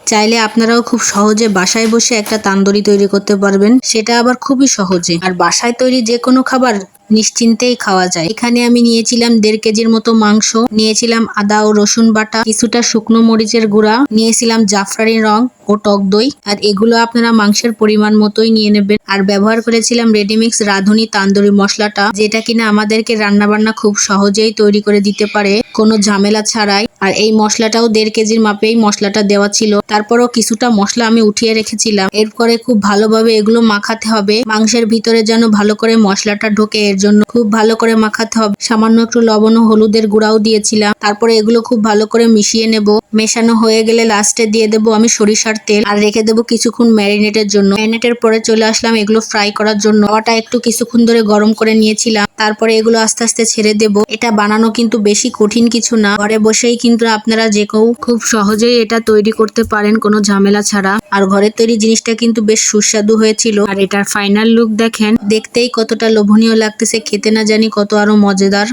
চাইলে আপনারাও খুব সহজে বাসায় বসে একটা তান্দুরি তৈরি করতে পারবেন, সেটা আবার খুবই সহজে। আর বাসায় তৈরি যে কোনো খাবার নিশ্চিন্তেই খাওয়া যায়। এখানে আমি নিয়েছিলাম 1.5 কেজির মতো মাংস, নিয়েছিলাম আদা ও রসুন বাটা, কিছুটা শুকনো মরিচের গুঁড়া, নিয়েছিলাম জাফরানি রং ও টক দই। আর এগুলো আপনারা মাংসের পরিমাণ মতোই নিয়ে নেবেন। আর ব্যবহার করেছিলাম রেডিমিক্স রাঁধুনি তান্দুরি মশলাটা, যেটা কিনা আমাদেরকে রান্নাবান্না খুব সহজেই তৈরি করে দিতে পারে, কোনো ঝামেলা ছাড়াই। আর এই মশলাটাও 1.5 কেজির মাপেই মশলাটা দেওয়া ছিল। তারপরও কিছুটা মশলা আমি উঠিয়ে রেখেছিলাম। এরপরে খুব ভালোভাবে এগুলো মাখাতে হবে, মাংসের ভিতরে যেন ভালো করে মশলাটা ঢোকে, এর জন্য খুব ভালো করে মাখাতে হবে। সামান্য একটু লবণ ও হলুদের গুঁড়াও দিয়েছিলাম। তারপরে এগুলো খুব ভালো করে মিশিয়ে নেব। মেশানো হয়ে গেলে লাস্টে দিয়ে দেবো আমি সরিষার তেল, আর রেখে দেবো কিছুক্ষণ ম্যারিনেটের জন্য। ম্যারিনেটের পরে চলে আসলাম এগুলো ফ্রাই করার জন্য। তাওয়াটা একটু কিছুক্ষণ ধরে গরম করে নিয়েছিলাম। তারপরে এগুলো আস্তে আস্তে ছেড়ে দেব। এটা বানানো কিন্তু বেশি কঠিন কিছু না, ঘরে বসেই কিন্তু আপনারা যে কেউ খুব সহজেই এটা তৈরি করতে পারেন কোনো ঝামেলা ছাড়া। আর ঘরের তৈরি জিনিসটা কিন্তু বেশ সুস্বাদু হয়েছিল। আর এটার ফাইনাল লুক দেখেন, দেখতেই কতটা লোভনীয় লাগতেছে, খেতে না জানি কত আরো মজাদার।